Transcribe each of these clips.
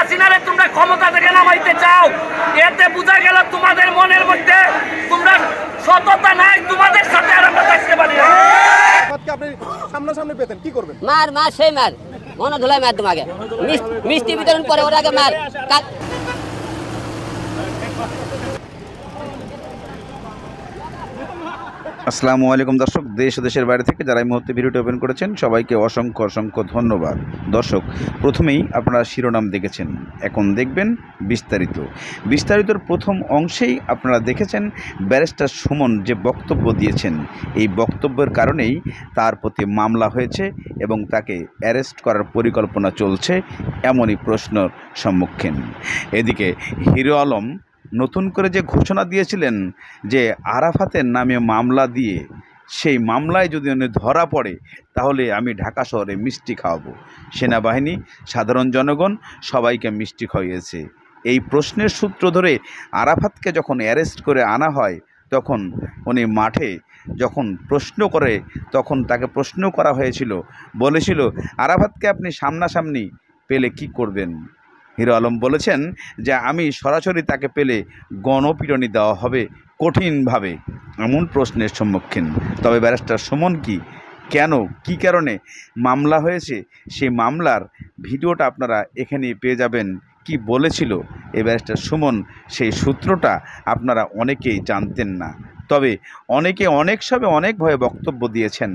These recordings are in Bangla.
হাসিনারে তোমরা ক্ষমতা থেকে নামাইতে চাও, এতে বোঝা গেল তোমাদের মনের মধ্যে তোমরা সততা নাই, তোমাদের সাথে আর আমরা থাকতে পারি না। আপনি সামনাসামনি পেতেন কি করবেন? মার মার সেই মার মনে ধুলাই মার তোমাকে মিষ্টি বিতরণ করে ওর আগে মার। আসসালামু আলাইকুম দর্শক, দেশ ও দেশের বাইরে থেকে যারা এই মুহূর্তে ভিডিওটি ওপেন করেছেন সবাইকে অসংখ্য অসংখ্য ধন্যবাদ। দর্শক, প্রথমেই আপনারা শিরোনাম দেখেছেন, এখন দেখবেন বিস্তারিতর প্রথম অংশেই আপনারা দেখেছেন ব্যারিস্টার সুমন যে বক্তব্য দিয়েছেন, এই বক্তব্যের কারণেই তার প্রতি মামলা হয়েছে এবং তাকে অ্যারেস্ট করার পরিকল্পনা চলছে, এমনই প্রশ্নের সম্মুখীন। এদিকে হিরো আলম নতুন করে যে ঘোষণা দিয়েছিলেন যে আরাফাতের নামে মামলা দিয়ে সেই মামলায় যদি উনি ধরা পড়ে তাহলে আমি ঢাকা শহরে মিষ্টি খাওয়াবো, সেনাবাহিনী, সাধারণ জনগণ সবাইকে মিষ্টি খাইয়েছে। এই প্রশ্নের সূত্র ধরে আরাফাতকে যখন অ্যারেস্ট করে আনা হয় তখন উনি মাঠে যখন প্রশ্ন করে তখন তাকে প্রশ্ন করা হয়েছিল, বলেছিল আরাফাতকে আপনি সামনাসামনি পেলে কি করবেন? হিরো আলম বলেছেন যে আমি সরাসরি তাকে পেলে গণপিটুনি দেওয়া হবে কঠিনভাবে, এমন প্রশ্নের সম্মুখীন। তবে ব্যারিস্টার সুমন কেন কী কারণে মামলা হয়েছে সেই মামলার ভিডিওটা আপনারা এখানে পেয়ে যাবেন। কি বলেছিল এই ব্যারিস্টার সুমন, সেই সূত্রটা আপনারা অনেকেই জানতেন না, তবে অনেকে অনেকভাবে বক্তব্য দিয়েছেন।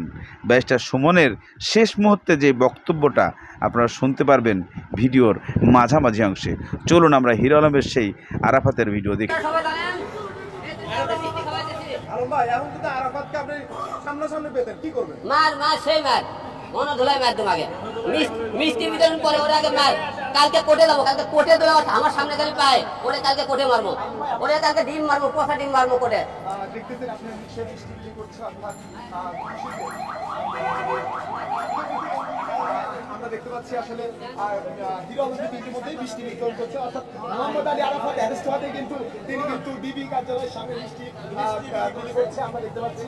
ব্যারিস্টার সুমনের শেষ মুহূর্তে যে বক্তব্যটা আপনারা শুনতে পারবেন ভিডিওর মাঝামাঝি অংশে। চলুন আমরা হিরো আলমের সেই আরাফাতের ভিডিও দেখি। মার মার সেই মার মনে ধুলাই মার তোমাকে মিষ্টি বিতরণ করে ওর আগে মার। কালকে কোর্টে যাবো, কালকে কোর্টে দেবো, আমার সামনে খালি পায় ওরে, কালকে কোর্টে মারবো ওরে, কালকে ডিম মারবো, কষা ডিম মারবো কোর্টে। আমরা দেখতে পাচ্ছি আসলে হিরো আলম কিন্তু ইতিমধ্যেই মিষ্টি বিতরণ করছে, অর্থাৎ মোহাম্মদ আলী আরাফাত অ্যারেস্ট হওয়াতে কিন্তু তিনি ডিবি কার্যালয়ের সামনে মিষ্টি বিলি করছে, আমরা দেখতে পাচ্ছি।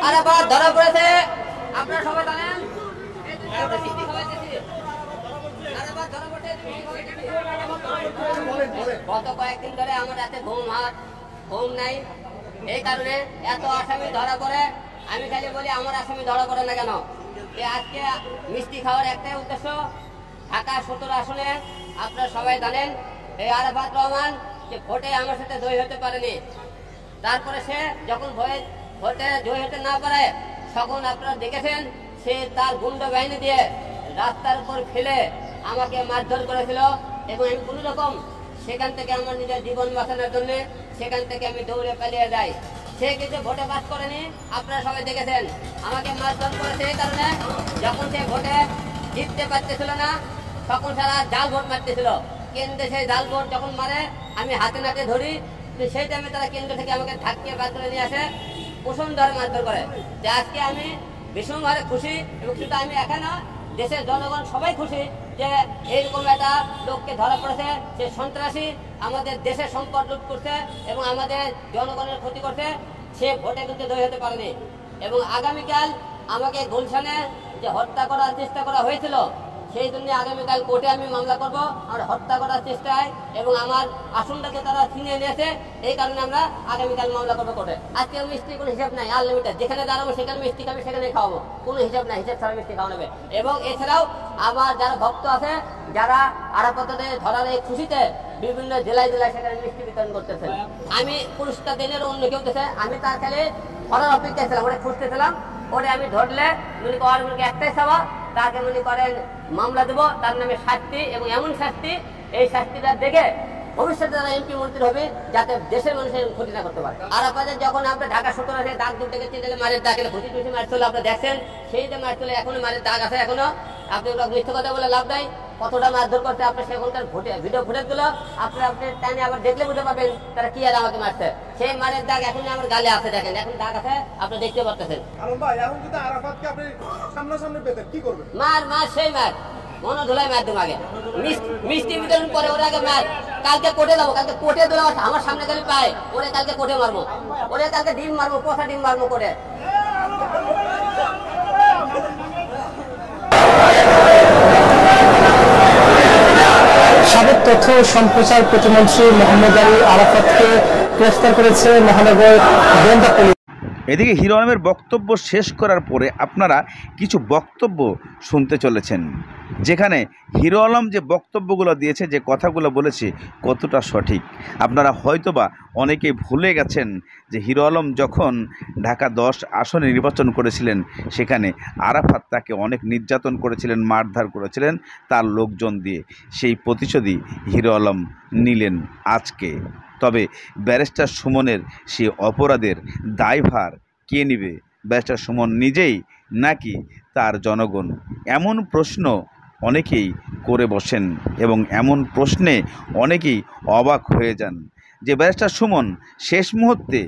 আরাফাত ধরা পড়েছে, আপনারা সবাই জানেন। গত কয়েকদিন ধরে আমার রাতে ঘুম নাই, এই কারণে এত আসামি ধরা পড়ে। আমি খালি বলি আমার আসামি ধরা পড়ে না কেন? আজকে মিষ্টি খাওয়ার একটাই উদ্দেশ্য, ঢাকা 17 আসনে আপনারা সবাই জানেন এই আরাফাত রহমান যে ভোটে আমার সাথে জয়ী হতে পারেনি। তারপরে সে যখন ভোটে জয়ী হতে না পারে তখন আপনারা দেখেছেন সে তার গুন্ডা বাহিনী দিয়ে রাস্তার উপর ফেলে আমাকে মারধর করেছিল এবং আমি কোনো রকম সেখান থেকে আমার নিজের জীবন বাঁচানোর জন্য সেখান থেকে আমি দৌড়ে পালিয়ে যাই। সে কিন্তু ভোটে পাস করেনি, আপনারা সবাই দেখেছেন। আমাকে মারধর করেছে এই কারণে যখন সে ভোটে জিততে পারতেছিল না তখন সারা জাল ভোট মারতেছিল। কেন্দ্রে সেই জাল ভোট যখন মারে আমি হাতে নাতে ধরি, সেই টাইমে তারা কেন্দ্র থেকে আমাকে ধাক্কে বাদ করে নিয়ে আসে, পোষণ ধরে মারধর করে। যে আজকে আমি ভীষণভাবে খুশি এবং শুধু আমি একা, দেশের জনগণ সবাই খুশি যে এইরকম একটা লোককে ধরা পড়েছে, সে সন্ত্রাসী আমাদের দেশের সম্পদ লুট করছে এবং আমাদের জনগণের ক্ষতি করছে। সে ভোটে কিন্তু জয়ী হতে পারেনি এবং আগামীকাল আমাকে গুলশানে যে হত্যা করার চেষ্টা করা হয়েছিল সেই জন্য আগামীকাল কোর্টে আমি মামলা করব আমার হত্যা করার চেষ্টায় এবং আমার আসনটাকে তারা ছিনিয়ে নিয়েছে, এই কারণে আমরা আগামীকাল মামলা করবো কোর্টে। আজকে মিষ্টির কোনো হিসাব নাই, আনলিমিটেড, যেখানে দাঁড়াবো সেখানে মিষ্টি খাবে, সেখানে খাওয়াবো, কোনো হিসাব নাই, হিসাব ছাড়া মিষ্টি খাওয়া নেবে। এবং এছাড়াও আমার যারা ভক্ত আছে যারা আরাফাতের ধরার এই খুশিতে বিভিন্ন জেলায় সেখানে মিষ্টি বিতরণ করতেছে। আমি পুরস্কার দিনের অন্য কেউ দিতেছে, আমি তার খালি ধরার অপেক্ষায় ছিলাম, ওটা খুঁজতেছিলাম। ওরে আমি ধরলে মনে করার একটাই চাওয়া, তাকে মনে করেন মামলা দেবো, তার নামে শাস্তি এবং এমন শাস্তি, এই শাস্তিটা দেখে ভবিষ্যতে যারা এমপি মন্ত্রী হবে যাতে দেশের মানুষের ক্ষতি না করতে পারে। আরাফাতের যখন আমরা ঢাকা 17 দাগ দুটো থেকে মারের দাগে ঘুষি টুসি মারছিল আপনারা দেখছেন, সেই যে মারছিল এখনো মারের দাগ আছে এখনো। আপনি ওরা মিথ্যে কথা বলে লাভ নাই। কতটা মারধর করতে আপনি সেখানকার ভিডিও ফুটেজ গুলো আপনি টানে আবার দেখলে বুঝতে পারবেন তারা কি আর আমাকে মারছে। সেই মারের দাগ এখন আমার গালে আছে, দেখেন এখন দাগ আছে, আপনি দেখতে পাচ্ছেন। মার সেই মার মনে ধুলাই মার দেবো আগে, মিষ্টি বিতরণ করে ওরা আগে মার। কালকে কোর্টে যাবো, কালকে কোর্টে দিলে আমার সামনে গেলে পায় ওরে, কালকে কোর্টে মারবো ওরে, কালকে ডিম মারবো, পোষা ডিম মারবো করে। সাবেক তথ্য সম্প্রচার প্রতিমন্ত্রী মোহাম্মদ আলী আরাফাতকে গ্রেফতার করেছে মহানগর গোয়েন্দা পুলিশ। এদিকে হিরো আলমের বক্তব্য শেষ করার পরে আপনারা কিছু বক্তব্য শুনতে চলেছেন, যেখানে হিরো আলম যে বক্তব্যগুলো দিয়েছে, যে কথাগুলো বলেছে কতটা সঠিক। আপনারা হয়তোবা অনেকেই ভুলে গেছেন যে হিরো আলম যখন ঢাকা 10 আসনে নির্বাচন করেছিলেন, সেখানে আরাফাত তাকে অনেক নির্যাতন করেছিলেন, মারধর করেছিলেন তার লোকজন দিয়ে। সেই প্রতিশোধই হিরো আলম নিলেন আজকে। তবে ব্যারিস্টার সুমনের সে অপরাধের দায়ভার কে নেবে? ব্যারিস্টার সুমন নিজেই নাকি তার জনগণ? এমন প্রশ্ন অনেকেই করে বসেন এবং এমন প্রশ্নে অনেকেই অবাক হয়ে যান যে ব্যারিস্টার সুমন শেষ মুহূর্তে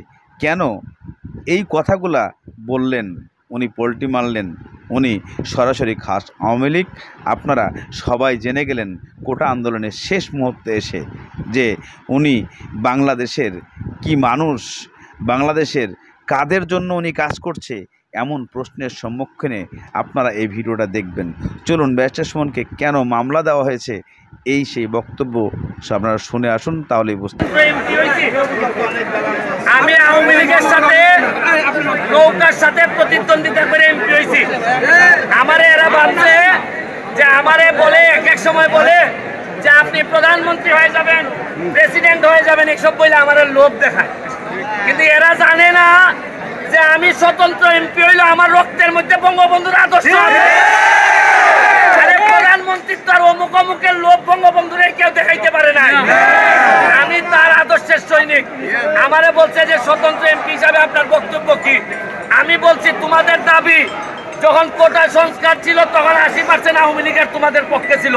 কেন এই কথাগুলা বললেন। উনি পোল্টি মারলেন, উনি সরাসরি খাস আওয়ামী লীগ। আপনারা সবাই জেনে গেলেন কোটা আন্দোলনের শেষ মুহূর্তে এসে যে উনি বাংলাদেশের কি মানুষ, বাংলাদেশের কাদের জন্য উনি কাজ করছে, এমন প্রশ্নের সম্মুখীনে আপনারা এই ভিডিওটা দেখবেন। চলুন ব্যারিস্টার সুমনকে কেন মামলা দেওয়া হয়েছে এই সেই বক্তব্য আপনারা শুনে আসুন, তাহলেই বুঝতে আমি আওয়ামী লীগের সাথে নৌকার সাথে প্রতিদ্বন্দ্বিতা করে এমপি হয়েছি। আমারে এরা ভাবছে যে আমারে বলে এক সময় বলে যে আপনি প্রধানমন্ত্রী হয়ে যাবেন, প্রেসিডেন্ট হয়ে যাবেন, এসব বলে আমার লোভ দেখায়। কিন্তু এরা জানে না যে আমি স্বতন্ত্র এমপি হইলে আমার রক্তের মধ্যে বঙ্গবন্ধুর আদর্শ আছে। প্রধানমন্ত্রীর তো আর অমুক অমুকের লোভ বঙ্গবন্ধুরে কেউ দেখাইতে পারে না। আমি তার আদর্শের সৈনিক। আমারে বলছে যে স্বতন্ত্র এমপি হিসাবে আপনার বক্তব্য কি? আমি বলছি তোমাদের দাবি যখন কোটা সংস্কার ছিল তখন 80% আওয়ামী লীগের তোমাদের পক্ষে ছিল।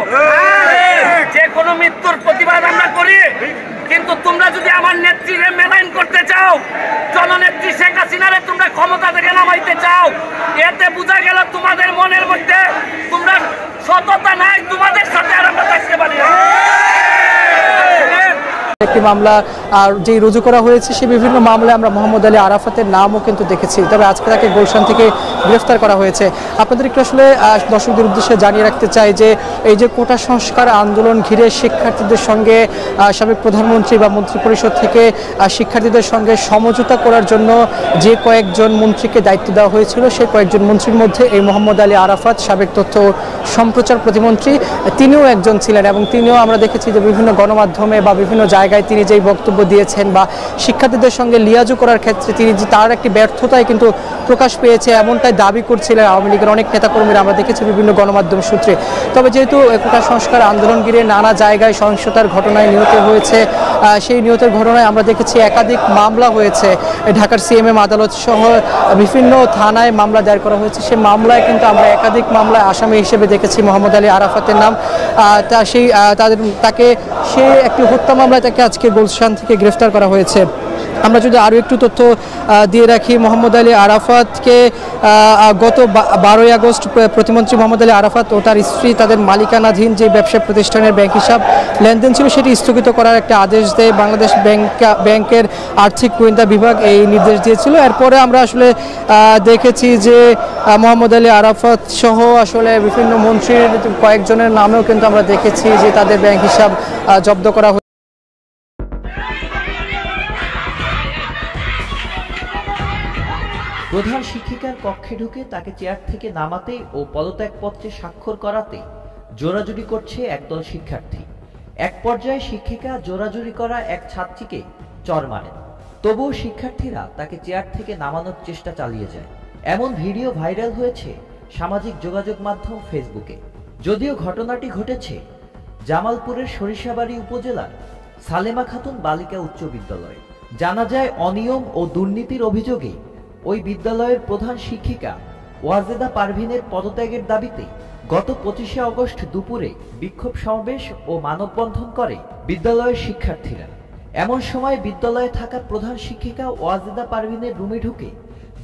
যে কোনো মৃত্যুর প্রতিবাদ আমরা করি, কিন্তু তোমরা যদি আমার নেত্রীরে মেলাইন করতে চাও, জননেত্রী শেখ হাসিনারে তোমরা ক্ষমতা থেকে নামাইতে চাও, এতে বোঝা গেল তোমাদের মনের মধ্যে তোমরা সততা নাই, তোমাদের সাথে আর আমরা থাকতে পারি না। একটি মামলা আর যে রুজু করা হয়েছে সে বিভিন্ন মামলায় আমরা মোহাম্মদ আলী আরাফাতের নামও কিন্তু দেখেছি। তবে আজকে তাকে গুলশান থেকে গ্রেফতার করা হয়েছে। আপনাদের একটু আসলে দর্শকদের উদ্দেশ্যে জানিয়ে রাখতে চাই যে এই যে কোটা সংস্কার আন্দোলন ঘিরে শিক্ষার্থীদের সঙ্গে সাবেক প্রধানমন্ত্রী বা মন্ত্রিপরিষদ থেকে শিক্ষার্থীদের সঙ্গে সমঝোতা করার জন্য যে কয়েকজন মন্ত্রীকে দায়িত্ব দেওয়া হয়েছিল, সেই কয়েকজন মন্ত্রীর মধ্যে এই মোহাম্মদ আলী আরাফাত, সাবেক তথ্য সম্প্রচার প্রতিমন্ত্রী, তিনিও একজন ছিলেন। এবং তিনিও আমরা দেখেছি যে বিভিন্ন গণমাধ্যমে বা বিভিন্ন জায়গায় তিনি যেই বক্তব্য দিয়েছেন বা শিক্ষার্থীদের সঙ্গে লিয়াজু করার ক্ষেত্রে তিনি তার একটি ব্যর্থতায় কিন্তু প্রকাশ পেয়েছে, এমনটাই দাবি করছিলেন আওয়ামী লীগের অনেক নেতাকর্মীরা, আমরা দেখেছি বিভিন্ন গণমাধ্যম সূত্রে। তবে যেহেতু কোটা সংস্কার আন্দোলন ঘিরে নানা জায়গায় সহিংসতার ঘটনায় নিহত হয়েছে, সেই নিহতের ঘটনায় আমরা দেখেছি একাধিক মামলা হয়েছে। ঢাকার সিএমএম আদালত সহ বিভিন্ন থানায় মামলা দায়ের করা হয়েছে। সেই মামলায় কিন্তু আমরা একাধিক মামলায় আসামি হিসেবে দেখেছি মোহাম্মদ আলী আরাফাতের নাম। তাকে সে একটি হত্যা মামলায় তাকে আজকে গুলশান থেকে গ্রেফতার করা হয়েছে। আমরা যদি আরও একটু তথ্য দিয়ে রাখি, মোহাম্মদ আলী আরাফাতকে গত 12ই আগস্ট প্রতিমন্ত্রী মোহাম্মদ আলী আরাফাত ও তার স্ত্রী তাদের মালিকানাধীন যে ব্যবসা প্রতিষ্ঠানের ব্যাংক হিসাব লেনদেন ছিল সেটি স্থগিত করার একটা আদেশ দেয় বাংলাদেশ ব্যাংকের আর্থিক গোয়েন্দা বিভাগ, এই নির্দেশ দিয়েছিল। এরপরে আমরা আসলে দেখেছি যে মোহাম্মদ আলী আরাফাত সহ আসলে বিভিন্ন মন্ত্রীর কয়েকজনের নামেও কিন্তু আমরা দেখেছি যে তাদের ব্যাংক হিসাব জব্দ করা হয়েছে। প্রধান শিক্ষিকার কক্ষে ঢুকে তাকে চেয়ার থেকে নামাতে ও পদত্যাগপত্রে স্বাক্ষর করাতে জোরাজুরি করছে একদল শিক্ষার্থী। এক পর্যায়ে শিক্ষিকা জোরাজুরি করা এক ছাত্রীকে চর মারেন। তবুও শিক্ষার্থীরা তাকে চেয়ার থেকে নামানোর চেষ্টা চালিয়ে যায়। এমন ভিডিও ভাইরাল হয়েছে সামাজিক যোগাযোগ মাধ্যম ফেসবুকে। যদিও ঘটনাটি ঘটেছে জামালপুরের সরিষাবাড়ি উপজেলার সালেমা খাতুন বালিকা উচ্চ বিদ্যালয়ে। জানা যায় অনিয়ম ও দুর্নীতির অভিযোগে ওই বিদ্যালয়ের প্রধান শিক্ষিকা ওয়াজেদা পারভিনের পদত্যাগের দাবিতে গত 25শে আগস্ট দুপুরে বিক্ষোভ সমাবেশ ও মানববন্ধন করে বিদ্যালয়ের শিক্ষার্থীরা। এমন সময় বিদ্যালয়ে থাকা প্রধান শিক্ষিকা ওয়াজেদা পারভিনের রুমে ঢুকে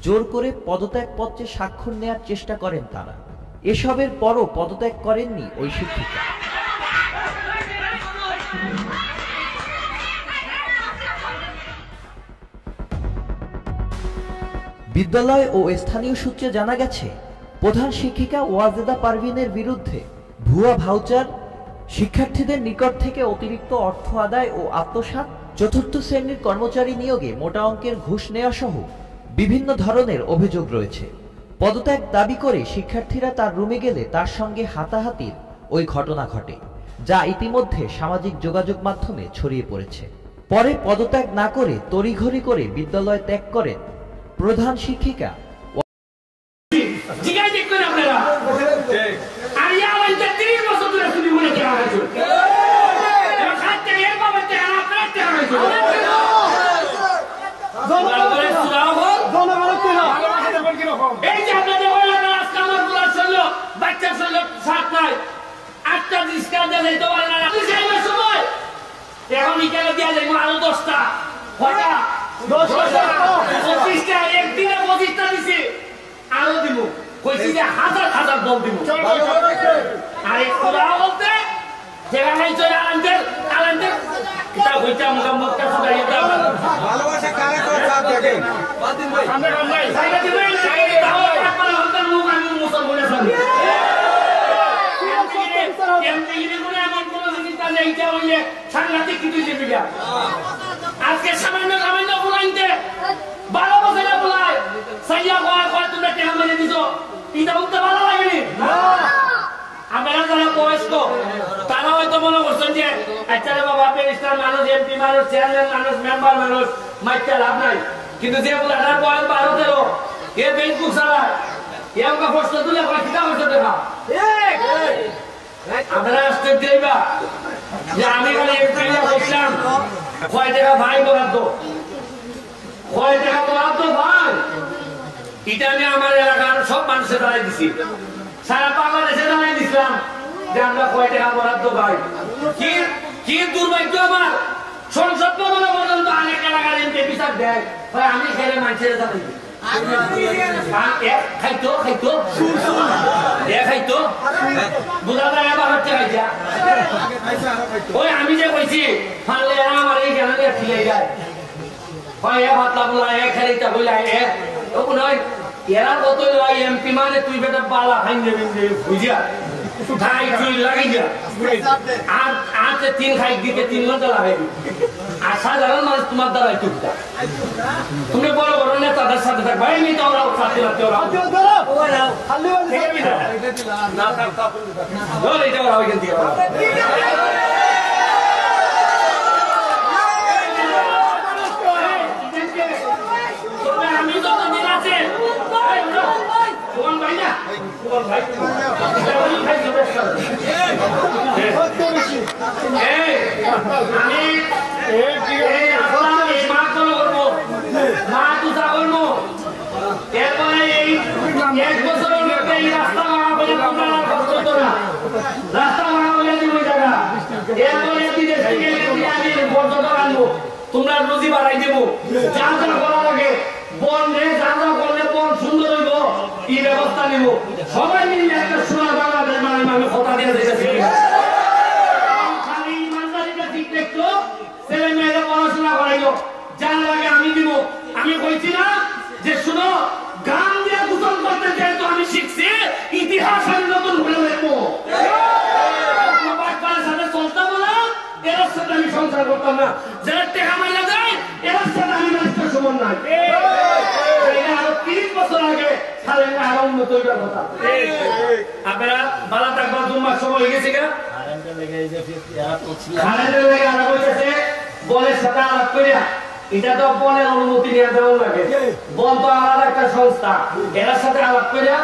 জোর করে পদত্যাগপত্রে স্বাক্ষর নেওয়ার চেষ্টা করেন তারা। এসবের পরও পদত্যাগ করেননি ওই শিক্ষিকা। বিদ্যালয় ও স্থানীয় সূত্রে জানা গেছে, প্রধান শিক্ষিকা ওয়াজেদা পারভিনের বিরুদ্ধে ভুয়া ভাউচার, শিক্ষার্থীদের নিকট থেকে অতিরিক্ত অর্থ আদায় ও আত্মসাৎ, চতুর্থ শ্রেণীর কর্মচারী নিয়োগে মোটা অঙ্কের ঘুষ নেওয়া সহ বিভিন্ন ধরনের অভিযোগ রয়েছে। পদত্যাগ দাবি করে শিক্ষার্থীরা তার রুমে গেলে তার সঙ্গে হাতাহাতির ওই ঘটনা ঘটে, যা ইতিমধ্যে সামাজিক যোগাযোগ মাধ্যমে ছড়িয়ে পড়েছে। পরে পদত্যাগ না করে তড়িঘড়ি করে বিদ্যালয় ত্যাগ করেন প্রধান শিক্ষিকা। একদিনে 25টা দিছে, আরো দিব, কইছি যে হাজার হাজার দল দিব। আরে খোলা বলতে যেখানে চলে আলান্দের কিতা হইতা মুখা সুদাইয়া দাও ভালোবাসা কারে করে সাথ দেখেন আমরা নাই সাইডে দিবেন দাও আপনারা হন্তার মুখ আমি মুসলমানের সঙ্গে এমনি করে এমন কোন জিনিসটা নেইটা হইলে সাংঘাতিক কিছু দিবিয়া। আজকে সামান্য বুলাইতে 12 বছরে বুলাই সাইয়া কয় তোমরা টাকা মেরে দিছো, এটা উঠতে ভালো লাগেনি না। আপনারা যারা বয়স্ক তারা হয়তো মনে করছেন যে আচ্ছা রে বাবা, প্রেসিডেন্ট মানুষ, এমপি মানুষ, চেয়ারম্যান মানুষ, মেম্বার মানুষ, মাইকটা লাভ নাই। কিন্তু যে বুলাটার বয়স 12-13 এ ফেসবুক চালায়, এ আমাকে প্রশ্ন তুলে কয় কিতা করতে দেখা আপনারা আসতে দিইবা যে আমি খালি এমপি বলছিলাম কয় টাকা ভাই বরাদ্দ, কয় টাকা বরাদ্দ ভাই, এটা আমি আমার এলাকার সব মানুষের দাঁড়াই দিছি, সারা বাংলাদেশে দাঁড়াই দিছিলাম যে আমরা কয় টাকা বরাদ্দ ভাই। কি দুর্ভাগ্য আমার, সংসদ ভবনে পর্যন্ত অনেক এলাকার এমপি বিচার দেয়, আমি খেলে মানুষের দাঁড়াই খাইতো বুঝা যায় আবার হচ্ছে খাইছা ওই আমি যে কইছি ফানলে আমার এই জ্ঞান ফিরে যায় ভাতলা বলা খেলাইটা বললা এরা কত এমপি মানে তুই বেটা পালা খাই বুঝিয়া খাই তুই লাগাই যা আর 3 খাই দিতে 3 ঘন্টা লাগাইবি। আর সাধারণ মানুষ তোমার দ্বারাই টুকটা, তুমি বড় বড় নেতাদের সাথে থাকবা, এমনি তো ওরাও সাথে লাগতে ওরা আমি যতদিন আছে তোমরা রুজি বাড়াই দেবো, যা যা করা লাগে বন রে, যা যা করলে বন সুন্দর হইব এই ব্যবস্থা নিব, সবাই মিলে একটা সোনার বাংলাদেশ মানে আমি কথা দিয়ে দিতেছি। খালি ইমানদারিটা ঠিক দেখতো, ছেলে মেয়েরা পড়াশোনা করাইলো, যার লাগে আমি দিব। আমি কইছি না যে শুনো গান দিয়ে গোসল করতে যেহেতু আমি শিখছি, ইতিহাস আমি নতুন করে দেখবো, সাথে চলতাম না, এর সাথে আমি সংসার করতাম না, যারা টেকা মাইলা যায় এর সাথে আমি মানুষের সমান নাই। আরো 30 বছর আগে আরো উন্নত হইবার কথা। আপনারা বালা থাকবার 2 মাস সময় হয়ে গেছে গা, বনের সাথে আলাপ করিয়া, এটা তো বনের অনুমতি নিয়ে দেওয়া লাগে, বন তো আলাদা একটা সংস্থা, এর সাথে আলাপ করিয়া